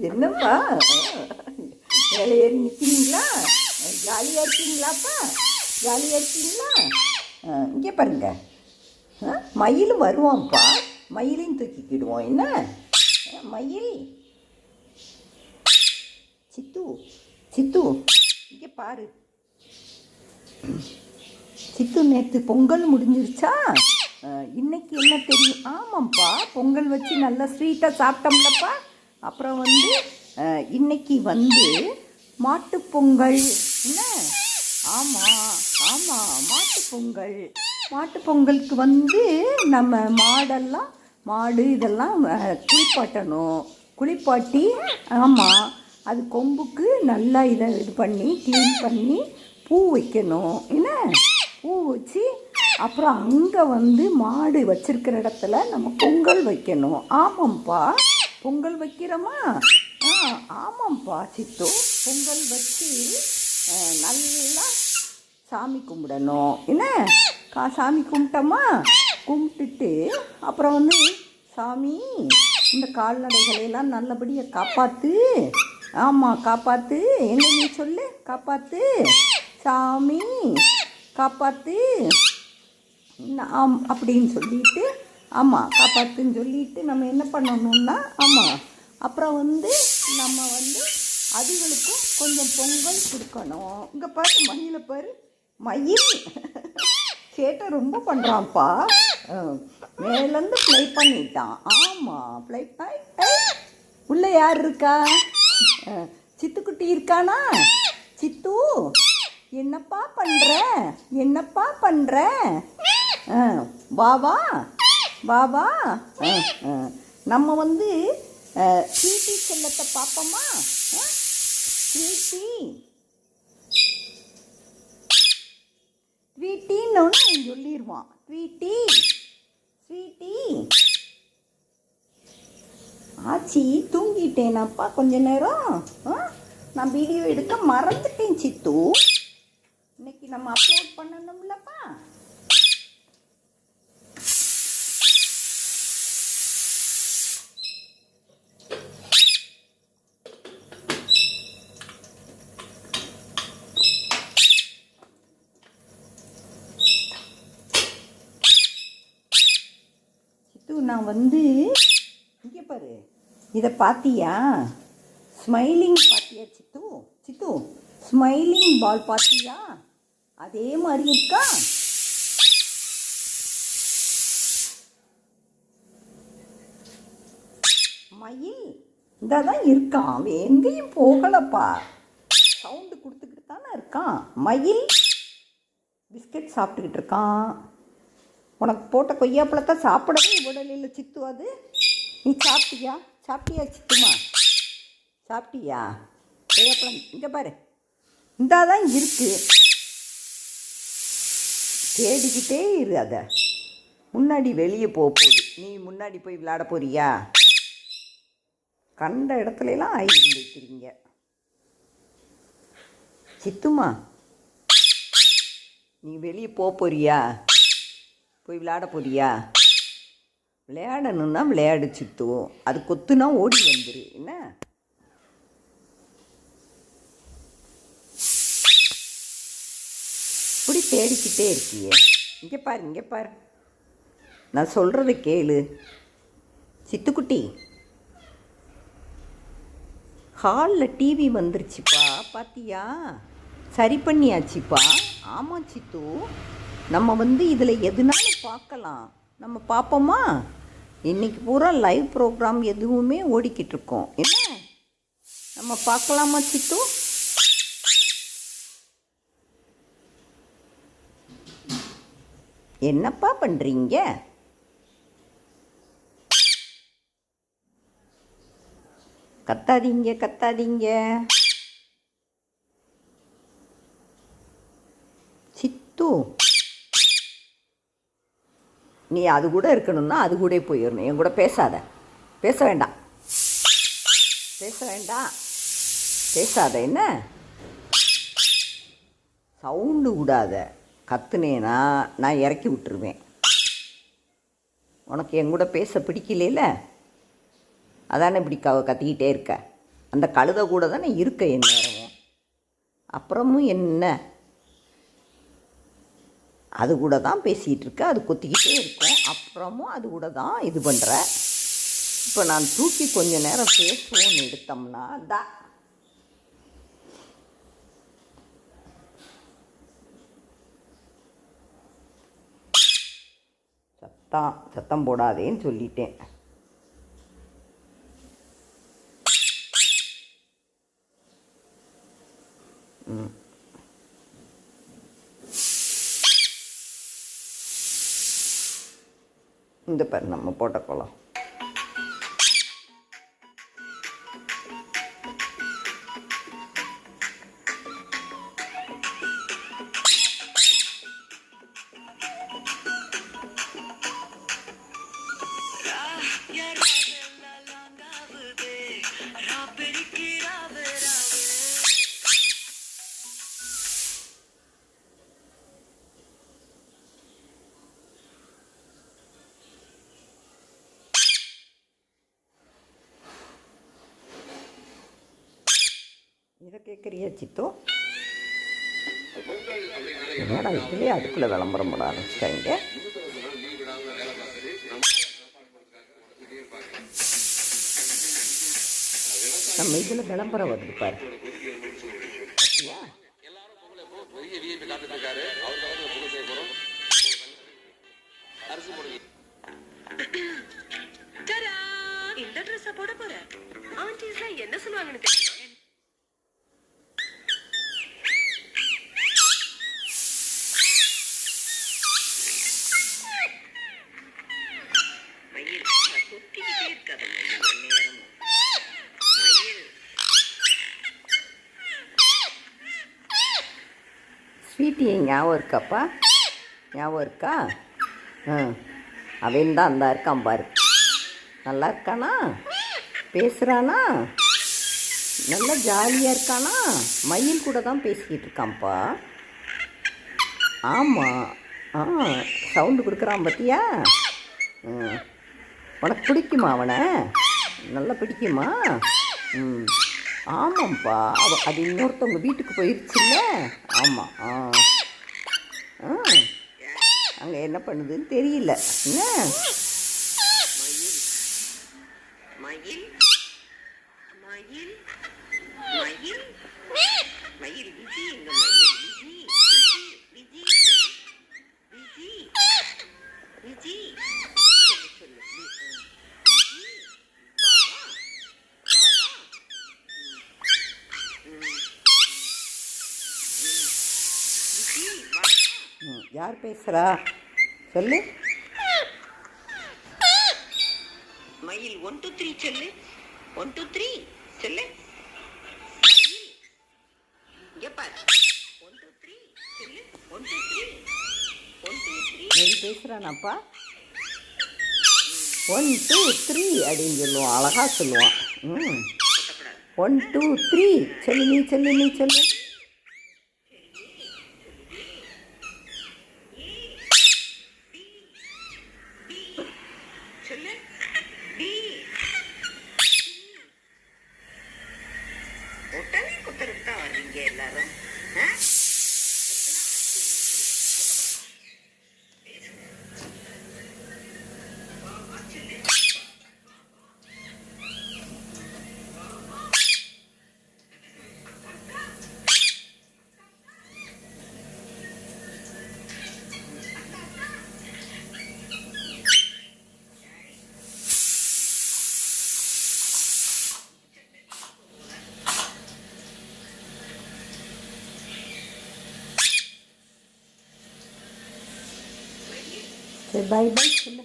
என்னப்பா மேலே ஏறி நிற்கிறீங்களா? ஜாலியாக இருக்கீங்களாப்பா? ஜாலியாக இருக்கீங்களா? இங்கே பாருங்க, மயில் வருவான்ப்பா. மயிலையும் தூக்கிக்கிடுவோம். என்ன மயில்? சித்து சித்து இங்கே பாரு. சித்து, நேற்று பொங்கல் முடிஞ்சிருச்சா? இன்னைக்கு என்ன தெரியும்? ஆமாம்ப்பா, பொங்கல் வச்சு நல்லா ஸ்வீட்டாக சாப்பிட்டோம்லப்பா. அப்புறம் இன்னைக்கு மாட்டுப்பொங்கல். என்ன? ஆமாம் ஆமாம், மாட்டுப்பொங்கல். மாட்டுப்பொங்கலுக்கு நம்ம மாடு இதெல்லாம் குளிப்பாட்டணும். குளிப்பாட்டி, ஆமாம், அது கொம்புக்கு நல்லா இது பண்ணி க்ளீன் பண்ணி பூ வைக்கணும். என்ன? பூ வச்சு அப்புறம் அங்கே மாடு வச்சிருக்கிற இடத்துல நம்ம பொங்கல் வைக்கணும். ஆமாம்ப்பா, பொங்கல் வைக்கிறோமா? ஆமாம்ப்பா சித்து, பொங்கல் வச்சு நல்லா சாமி கும்பிடணும். என்ன? சாமி கும்பிட்டோமா? கும்பிட்டுட்டு அப்புறம் சாமி, இந்த கால்நடைகளையெல்லாம் நல்லபடியாக காப்பாற்று. ஆமாம், காப்பாற்று. என்ன நீ சொல்லு? காப்பாற்று சாமி, காப்பாற்று அப்படின்னு சொல்லிட்டு, ஆமாம், காப்பாற்றுன்னு சொல்லிட்டு நம்ம என்ன பண்ணணும்னா, ஆமாம், அப்புறம் நம்ம அதுகளுக்கும் கொஞ்சம் பொங்கல் கொடுக்கணும். இங்கே பாரு, மயிலை பாரு. மயில் சேட்டை ரொம்ப பண்ணுறான்ப்பா. மேலேருந்து ஃப்ளை பண்ணிட்டான். ஆமாம், ஃப்ளை உள்ளே யார் இருக்கா? சித்துக்குட்டி இருக்கானா? சித்து, என்னப்பா பண்ணுற? பாபா பாபா, நம்ம ஸ்வீட்டி செல்லத்தை பார்ப்போமா? ஸ்வீட்டின்னு சொல்லிடுவான். ஸ்வீட்டி ஆச்சி, தூங்கிட்டேனாப்பா கொஞ்ச நேரம். நான் வீடியோ எடுக்க மறந்துட்டேன் சித்து. இன்னைக்கு நம்ம அப்லோட் பண்ணணும்லப்பா. சித்து, நான் இங்கே பாரு, இதை பார்த்தியா? ஸ்மைலிங் பார்த்தியா சித்து? சித்து, ஸ்மைலிங் பால் பார்த்தியா? அதே மாதிரி இருக்கா? மயில் இந்த தான் இருக்கான். அவன் எங்கேயும் போகலப்பா. சவுண்டு கொடுத்துக்கிட்டு தானே இருக்கான். மயில் பிஸ்கட் சாப்பிட்டுக்கிட்டு இருக்கான். உனக்கு போட்ட கொய்யாப்பழத்தை சாப்பிடவே விடல சித்து. அது நீ சாப்பிட்டியா சித்துமா? சாப்பிட்டியா கொய்யாப்பழம்? இங்கே பாரு, இந்தாதான் இருக்கு. தேடிக்கிட்டே இரு. அதை முன்னாடி வெளியே போகுது. நீ முன்னாடி போய் விளையாட போறியா? கண்ட இடத்துலலாம் ஆயிருந்து வைக்கிறீங்க. சித்துமா, நீ வெளியே போறியா? போய் விளையாட போறியா? விளையாடணுன்னா விளையாடு சித்து. அது கொத்துனா ஓடி வந்துரு. என்ன? இப்படி தேடிக்கிட்டே இருக்கியே. இங்கே பாரு, நான் சொல்கிறத கேளு சித்துக்குட்டி. ஹாலில் டிவி வந்துருச்சுப்பா, பார்த்தியா? சரி பண்ணியாச்சுப்பா. ஆமாம் சித்து, நம்ம இதில் எதுனாலும் பார்க்கலாம். நம்ம பார்ப்போமா? இன்றைக்கி பூரா லைவ் ப்ரோக்ராம் எதுவுமே ஓடிக்கிட்டு இருக்கோம். என்ன? நம்ம பார்க்கலாமா சித்து? என்னப்பா பண்ணுறீங்க? கத்தாதீங்க. சித்து, நீ அது கூட இருக்கணும்னா அது கூட போயிடணும். என் கூட பேச வேண்டாம். என்ன? சவுண்டு விடாத. கத்துனேனா நான் இறக்கி விட்டுருவேன். உனக்கு என் கூட பேச பிடிக்கல, அதானே இப்படி கத்திக்கிட்டே இருக்க. அந்த கழுதை கூட தானே இருக்க என் நேரமும். அப்புறமும் என்ன, அது கூட தான் பேசிகிட்டு இருக்க, அது கொத்திக்கிட்டே இருக்கும். அப்புறமும் அது கூட தான் இது பண்ணுற. இப்போ நான் தூக்கி கொஞ்ச நேரம் பேசுவோன்னு எடுத்தோம்னா சத்தம் போடாதேன்னு சொல்லிட்டேன். இந்த பேர் நம்ம போட்ட குளம். இதை கேட்குறியா சித்தோ? என்னடா இதுலேயே அதுக்குள்ளே விளம்பரம் போட ஆரம்பிச்சிட்டாங்க. நம்ம இதில் விளம்பரம் வருது பாரு. இந்த ட்ரெஸ்ஸை போட போறேன். ஆன்டிஸ்லாம் என்ன சொல்லுவாங்கன்னு தெரியுமா? ஸ்வீட்டி ஞாபகம் இருக்காப்பா? ஞாபகம் இருக்கா? அவன் தான் அந்த இருக்கான் பாரு. நல்லா இருக்கானா? பேசுகிறானா? நல்லா ஜாலியாக இருக்கானா? மயில் கூட தான் பேசிக்கிட்டு இருக்கான்ப்பா. ஆமாம். சவுண்டு கொடுக்குறான் பார்த்தியா? உனக்கு பிடிக்குமா அவனை? நல்லா பிடிக்குமா? ஆமாம்ப்பா. அது இன்னொருத்தவங்க வீட்டுக்கு போயிடுச்சுல்ல. ஆமாம். அங்கே என்ன பண்ணுதுன்னு தெரியல. என்ன மயில் மயில் மயில் மயில் விஜி, எங்க மயில் விஜி விஜி விஜி விஜி சொல்லு சொல்லு விஜி பாபா பாபா. விஜி பாபா. யார் பேசுகிறா சொல்லு. மயில் 1 2 3 சொல்லு. 1 2 3 சொல்லு. மயில் இங்க பாரு. 1 2 3 சொல்லு. 1 2 3 1 2 3. மயில் பேசுகிறானாப்பா? 1 2 3 அப்படின்னு சொல்லுவான். அழகாக சொல்லுவான். 1 2 3 சொல்லு. நீ சொல்லு, நீ சொல்லு. சொல்லு. டி உடனே குத்தருக்கு தான் வர்றீங்க எல்லாரும். சரி, பை பை சொல்லு.